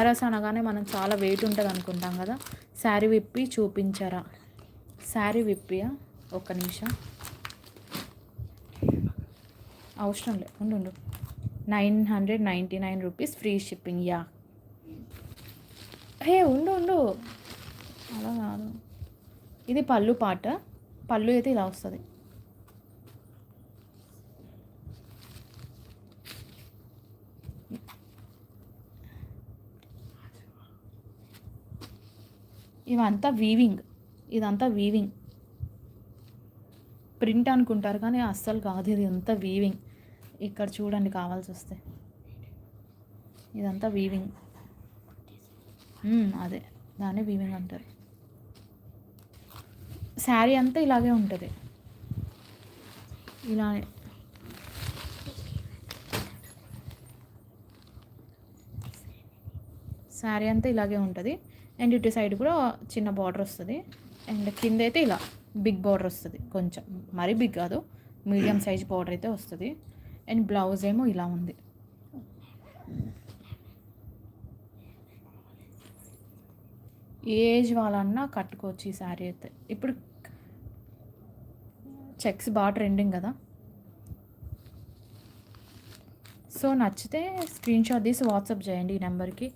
బనారస్ అనగానే మనం చాలా వెయిట్ ఉంటుంది అనుకుంటాం కదా. శారీ విప్పి చూపించారా? శారీ విప్పియా? ఒక్క నిమిషం, అవసరం లేదు, ఉండు. 999 రూపీస్ ఫ్రీ షిప్పింగ్. యా, హే ఉండు, అలా కాదు. ఇది పళ్ళు పాట. పళ్ళు అయితే ఇలా వస్తుంది. ఇదంతా వీవింగ్. ప్రింట్ అనుకుంటారు కానీ అస్సలు కాదు, ఇది అంతా వీవింగ్. ఇక్కడ చూడండి కావాల్సి వస్తే, ఇదంతా వీవింగ్. అదే, దాన్ని వీవింగ్ అంటారు. శారీ అంతా ఇలాగే ఉంటుంది, ఇలానే. శారీ అంతా ఇలాగే ఉంటుంది. అండ్ ఇటు సైడ్ కూడా చిన్న బార్డర్ వస్తుంది. అండ్ కింద అయితే ఇలా బిగ్ బార్డర్ వస్తుంది, కొంచెం మరీ బిగ్ కాదు, మీడియం సైజ్ బార్డర్ అయితే వస్తుంది. అండ్ బ్లౌజ్ ఏమో ఇలా ఉంది. ఏజ్ వాళ్ళన్నా కట్టుకోవచ్చు ఈ శారీ అయితే. ఇప్పుడు చెక్స్ బాగా ట్రెండింగ్ కదా. సో నచ్చితే స్క్రీన్ షాట్ తీసి వాట్సాప్ చేయండి ఈ నెంబర్కి.